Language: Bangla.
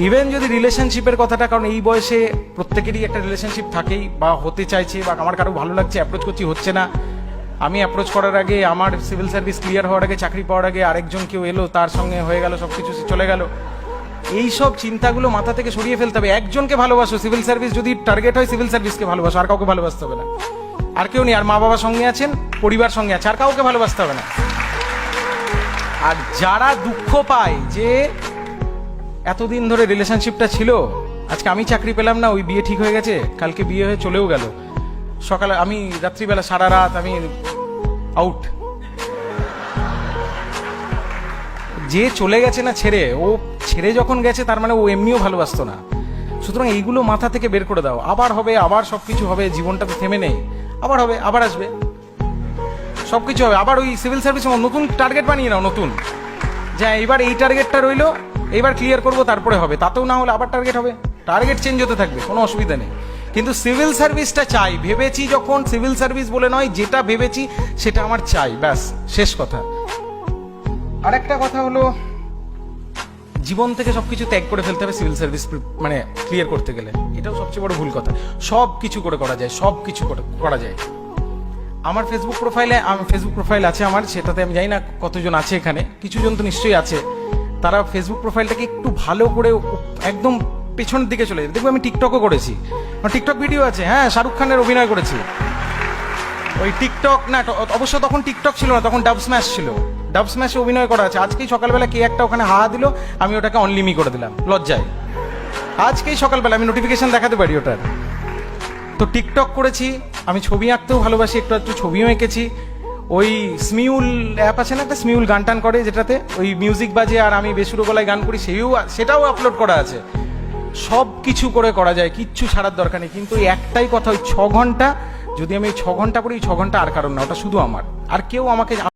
ইভেন যদি রিলেশনশিপের কথাটা, কারণ এই বয়সে প্রত্যেকেরই একটা রিলেশনশিপ থাকেই বা হতে চাইছে, বা আমার কারো ভালো লাগছে, অ্যাপ্রোচ করছি, হচ্ছে না। আমি অ্যাপ্রোচ করার আগে, আমার সিভিল সার্ভিস ক্লিয়ার হওয়ার আগে, চাকরি পাওয়ার আগে আরেকজন কেউ এলো, তার সঙ্গে হয়ে গেল, সব কিছু চলে গেল। এই সব চিন্তাগুলো মাথা থেকে সরিয়ে ফেলতে হবে। একজনকে ভালোবাসো, সিভিল সার্ভিস যদি টার্গেট হয়, সিভিল সার্ভিসকে ভালোবাসো, আর কাউকে ভালোবাসতে হবে না। আর কেউ নেই, আর মা বাবার সঙ্গে আছেন, পরিবার সঙ্গে আছে, আর কাউকে ভালোবাসতে হবে না। আর যারা দুঃখ পায় যে এতদিন ধরে রিলেশনশিপটা ছিল, আজকে আমি চাকরি পেলাম না, ওই বিয়ে ঠিক হয়ে গেছে, কালকে বিয়ে হয়ে চলেও গেল, সকালে আমি রাত্রিবেলা সারা রাত আমি আউট, যে চলে গেছে না ছেড়ে, ও ছেড়ে যখন গেছে তার মানে ও এমনিও ভালোবাসতো না। সুতরাং এইগুলো মাথা থেকে বের করে দাও। আবার হবে, আবার সবকিছু হবে, জীবনটা তো থেমে নেই, আবার হবে, আবার আসবে, সবকিছু হবে। আবার ওই সিভিল সার্ভিস নতুন টার্গেট বানিয়ে নাও, নতুন, যে এবার এই টার্গেটটা রইলো, এইবার ক্লিয়ার করবো, তারপরে হবে। তাতেও না হলে আবার টার্গেট হবে, টার্গেট চেঞ্জ হতে থাকবে, কোনো অসুবিধা নেই। কিন্তু সিভিল সার্ভিসটা চাই, ভেবেছি যখন, সিভিল সার্ভিস বলে নয়, যেটা ভেবেছি সেটা আমার চাই, ব্যাস, শেষ কথা। আর একটা কথা হলো, জীবন থেকে সবকিছু ত্যাগ করে ফেলতে হবে সিভিল সার্ভিস মানে ক্লিয়ার করতে গেলে। এটাও সবচেয়ে বড় ভুল কথা। সব কিছু করে করা যায়, সব কিছু করে করা যায়। আমার ফেসবুক প্রোফাইল আছে আমার, সেটাতে আমি জানি না কতজন আছে এখানে, কিছু জন তো নিশ্চয়ই আছে। তারা ফেসবুক প্রোফাইলটাকে একটু ভালো করে একদম পেছনের দিকে চলে যায়। দেখবো আমি টিকটকও করেছি, আমার টিকটক ভিডিও আছে, হ্যাঁ, শাহরুখ খানের অভিনয় করেছি। ওই টিকটক না, অবশ্য তখন টিকটক ছিল না, তখন ডাব স্ম্যাশ ছিল, ডাব স্ম্যাশে অভিনয় করা আছে। আজকেই সকালবেলা কে একটা ওখানে হা দিল, আমি ওটাকে অনলিমি করে দিলাম লজ্জায়। আজকেই সকালবেলা আমি নোটিফিকেশন দেখাতে পারি ওটার। তো টিকটক করেছি, আমি ছবি আঁকতেও ভালোবাসি, একটু একটু ছবিও এঁকেছি। ওই স্মিউল অ্যাপ আছে না একটা, স্মিউল গান টান করে, যেটাতে ওই মিউজিক বাজে আর আমি বেসুরো গলায় গান করি, সেটাও আপলোড করা আছে। সব কিছু করে করা যায়, কিচ্ছু ছাড়ার দরকার নেই। কিন্তু একটাই কথা, ওই 6 ঘন্টা যদি আমি 6 ঘন্টা করি, 6 ঘন্টা আর কারণ না, ওটা শুধু আমার, আর কেউ আমাকে